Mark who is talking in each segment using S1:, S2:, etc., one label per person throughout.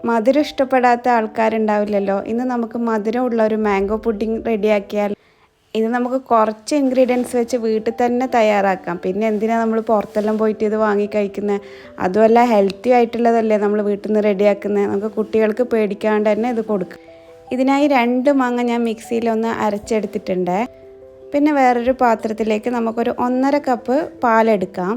S1: മധുരം ഇഷ്ടപ്പെടാത്ത ആൾക്കാരുണ്ടാവില്ലല്ലോ. ഇന്ന് നമുക്ക് മധുരമുള്ള ഒരു മാംഗോ പുഡിംഗ് റെഡിയാക്കിയാൽ. ഇത് നമുക്ക് കുറച്ച് ഇൻഗ്രീഡിയൻസ് വെച്ച് വീട്ടിൽ തന്നെ തയ്യാറാക്കാം. പിന്നെ എന്തിനാണ് നമ്മൾ പുറത്തെല്ലാം പോയിട്ട് ഇത് വാങ്ങി കഴിക്കുന്നത്? അതുമല്ല ഹെൽത്തി ആയിട്ടുള്ളതല്ലേ നമ്മൾ വീട്ടിൽ നിന്ന് റെഡിയാക്കുന്നത്. നമുക്ക് കുട്ടികൾക്ക് പേടിക്കാണ്ട് തന്നെ ഇത് കൊടുക്കാം. ഇതിനായി 2 മാങ്ങ ഞാൻ മിക്സിയിലൊന്ന് അരച്ചെടുത്തിട്ടുണ്ട്. പിന്നെ വേറൊരു പാത്രത്തിലേക്ക് നമുക്കൊരു 1.5 കപ്പ് പാലെടുക്കാം.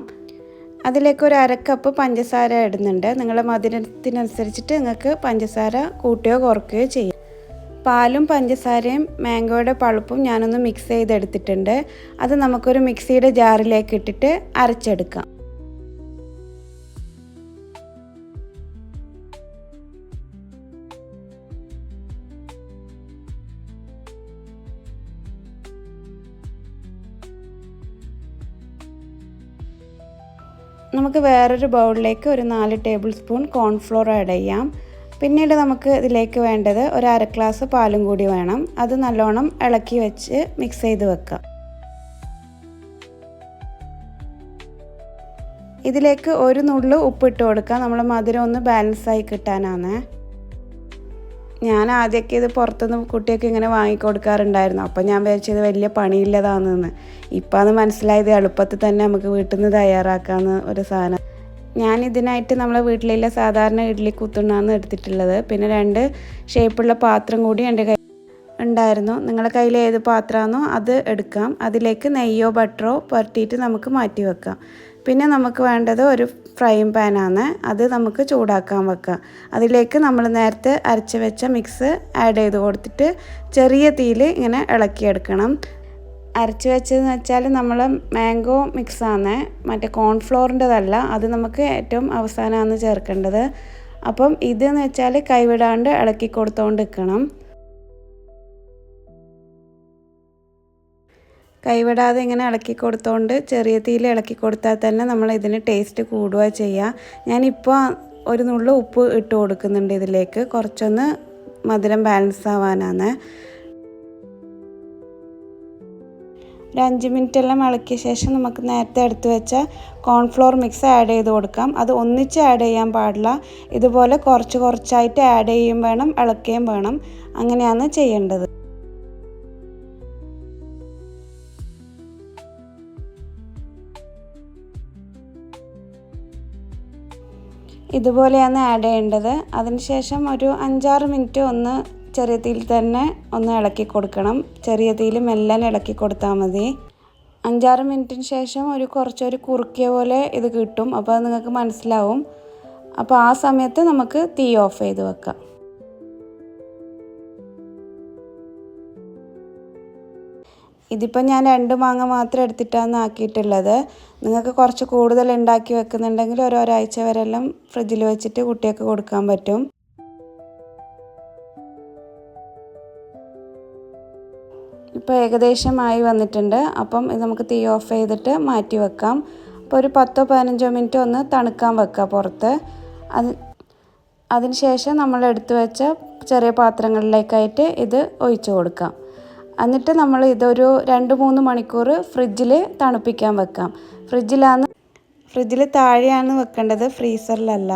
S1: അതിലേക്ക് ഒരു 1/2 കപ്പ് പഞ്ചസാര ഇടുന്നുണ്ട്. നിങ്ങളുടെ മധുരത്തിനനുസരിച്ചിട്ട് നിങ്ങൾക്ക് പഞ്ചസാര കൂട്ടുകയോ കുറയ്ക്കുകയോ ചെയ്യാം. പാലും പഞ്ചസാരയും മാംഗോയുടെ പൾപ്പും ഞാനൊന്ന് മിക്സ് ചെയ്തെടുത്തിട്ടുണ്ട്. അത് നമുക്കൊരു മിക്സിയുടെ ജാറിലേക്ക് ഇട്ടിട്ട് അരച്ചെടുക്കാം. നമുക്ക് വേറൊരു ബൗളിലേക്ക് ഒരു 4 ടേബിൾ സ്പൂൺ കോൺഫ്ലോർ ആഡ് ചെയ്യാം. പിന്നീട് നമുക്ക് ഇതിലേക്ക് വേണ്ടത് ഒരു 1/2 ഗ്ലാസ് പാലും കൂടി വേണം. അത് നല്ലോണം ഇളക്കി വെച്ച് മിക്സ് ചെയ്ത് വെക്കാം. ഇതിലേക്ക് ഒരു നുള്ളു ഉപ്പിട്ട് കൊടുക്കാം. നമ്മൾ മധുരം ഒന്ന് ബാലൻസായി കിട്ടാനാണ്. ഞാൻ ആദ്യമൊക്കെ ഇത് പുറത്തുനിന്ന് കുട്ടിയൊക്കെ ഇങ്ങനെ വാങ്ങിക്കൊടുക്കാറുണ്ടായിരുന്നു. അപ്പോൾ ഞാൻ വിചാരിച്ചത് വലിയ പണിയില്ലതാണെന്ന്. ഇപ്പം അത് മനസ്സിലായത് എളുപ്പത്തിൽ തന്നെ നമുക്ക് വീട്ടിൽ നിന്ന് തയ്യാറാക്കാവുന്ന ഒരു സാധനം. ഞാൻ ഇതിനായിട്ട് നമ്മളെ വീട്ടിലുള്ള സാധാരണ ഇഡ്ഡലി കുത്തുണ്ണാന്ന് എടുത്തിട്ടുള്ളത്. പിന്നെ 2 ഷേപ്പുള്ള പാത്രം കൂടി എൻ്റെ കയ്യിൽ ഉണ്ടായിരുന്നു. നിങ്ങളുടെ കയ്യിൽ ഏത് പാത്രമാണോ അത് എടുക്കാം. അതിലേക്ക് നെയ്യോ ബട്ടറോ പുരട്ടിയിട്ട് നമുക്ക് മാറ്റി വെക്കാം. പിന്നെ നമുക്ക് വേണ്ടത് ഒരു ഫ്രൈയിങ് പാനാണ്. അത് നമുക്ക് ചൂടാക്കാൻ വെക്കാം. അതിലേക്ക് നമ്മൾ നേരത്തെ അരച്ച് വെച്ച മിക്സ് ആഡ് ചെയ്ത് കൊടുത്തിട്ട് ചെറിയ തീയിൽ ഇങ്ങനെ ഇളക്കിയെടുക്കണം. അരച്ച് വെച്ചതെന്ന് വെച്ചാൽ നമ്മൾ മാംഗോ മിക്സാണ്, മറ്റേ കോൺഫ്ലോറിൻ്റെതല്ല. അത് നമുക്ക് ഏറ്റവും അവസാനമാണ് ചേർക്കേണ്ടത്. അപ്പം ഇതെന്ന് വെച്ചാൽ കൈവിടാണ്ട് ഇളക്കി കൊടുത്തുകൊണ്ട് നിൽക്കണം. കൈവിടാതെ ഇങ്ങനെ ഇളക്കി കൊടുത്തുകൊണ്ട് ചെറിയ തീയിൽ ഇളക്കി കൊടുത്താൽ തന്നെ നമ്മൾ ഇതിന് ടേസ്റ്റ് കൂടുക ചെയ്യുക. ഞാനിപ്പോൾ ഒരു നുള്ളു ഉപ്പ് ഇട്ട് കൊടുക്കുന്നുണ്ട് ഇതിലേക്ക്, കുറച്ചൊന്ന് മധുരം ബാലൻസ് ആവാനാണ്. ഒരു 5 മിനിറ്റെല്ലാം ഇളക്കിയ ശേഷം നമുക്ക് നേരത്തെ എടുത്ത് വെച്ച കോൺഫ്ലോർ മിക്സ് ആഡ് ചെയ്ത് കൊടുക്കാം. അത് ഒന്നിച്ച് ആഡ് ചെയ്യാൻ പാടില്ല. ഇതുപോലെ കുറച്ച് കുറച്ചായിട്ട് ആഡ് ചെയ്യുകയും വേണം, ഇളക്കുകയും വേണം. അങ്ങനെയാണ് ചെയ്യേണ്ടത്. ഇതുപോലെയാണ് ആഡ് ചെയ്യേണ്ടത്. അതിനുശേഷം ഒരു 5-6 മിനിറ്റ് ഒന്ന് ചെറിയ തീയിൽ തന്നെ ഒന്ന് ഇളക്കി കൊടുക്കണം. ചെറിയ തീയിൽ മെല്ലെ ഇളക്കി കൊടുത്താൽ മതി. 5-6 മിനിറ്റിന് ശേഷം കുറച്ചൊരു കുറുക്കിയ പോലെ ഇത് കിട്ടും. അപ്പോൾ അത് നിങ്ങൾക്ക് മനസ്സിലാവും. അപ്പോൾ ആ സമയത്ത് നമുക്ക് തീ ഓഫ് ചെയ്ത് വെക്കാം. ഇതിപ്പോൾ ഞാൻ 2 മാങ്ങ മാത്രം എടുത്തിട്ടാണ് ആക്കിയിട്ടുള്ളത്. നിങ്ങൾക്ക് കുറച്ച് കൂടുതൽ ഉണ്ടാക്കി വെക്കുന്നുണ്ടെങ്കിൽ ഒരാഴ്ച വരെയെല്ലാം ഫ്രിഡ്ജിൽ വെച്ചിട്ട് കുട്ടികൾക്ക് കൊടുക്കാൻ പറ്റും. ഇപ്പോൾ ഏകദേശമായി വന്നിട്ടുണ്ട്. അപ്പം ഇത് നമുക്ക് തീ ഓഫ് ചെയ്തിട്ട് മാറ്റി വെക്കാം. അപ്പോൾ ഒരു 10-15 മിനിറ്റ് ഒന്ന് തണുക്കാൻ വെക്കാം പുറത്ത്. അതിനുശേഷം നമ്മൾ എടുത്തു വെച്ച ചെറിയ പാത്രങ്ങളിലേക്കായിട്ട് ഇത് ഒഴിച്ചു കൊടുക്കാം. എന്നിട്ട് നമ്മൾ ഇതൊരു 2-3 മണിക്കൂർ ഫ്രിഡ്ജിൽ തണുപ്പിക്കാൻ വെക്കാം. ഫ്രിഡ്ജിൽ താഴെയാണ് വെക്കേണ്ടത്, ഫ്രീസറിലല്ല.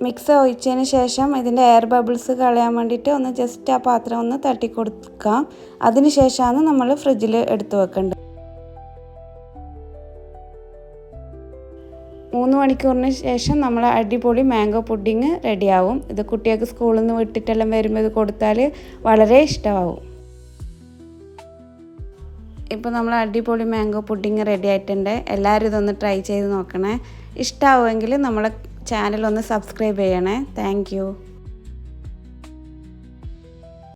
S1: മിക്സ് ഒഴിച്ചതിന് ശേഷം ഇതിൻ്റെ എയർ ബബിൾസ് കളയാൻ വേണ്ടിയിട്ട് ഒന്ന് ജസ്റ്റ് ആ പാത്രം ഒന്ന് തട്ടി കൊടുക്കാം. അതിന് ശേഷമാണ് നമ്മൾ ഫ്രിഡ്ജിൽ എടുത്ത് വെക്കേണ്ടത്. 3 മണിക്കൂറിന് ശേഷം നമ്മൾ അടിപൊളി മാംഗോ പുഡിങ് റെഡിയാവും. ഇത് കുട്ടികൾക്ക് സ്കൂളിൽ നിന്ന് വിട്ടിട്ടെല്ലാം വരുമ്പോൾ ഇത് കൊടുത്താൽ വളരെ ഇഷ്ടമാവും. ഇപ്പോൾ നമ്മൾ അടിപൊളി മാംഗോ പുഡിങ് റെഡി ആയിട്ടുണ്ട്. എല്ലാവരും ഇതൊന്ന് ട്രൈ ചെയ്ത് നോക്കണേ. ഇഷ്ടമാവുമെങ്കിൽ നമ്മളെ ചാനൽ ഒന്ന് സബ്സ്ക്രൈബ് ചെയ്യണേ. താങ്ക്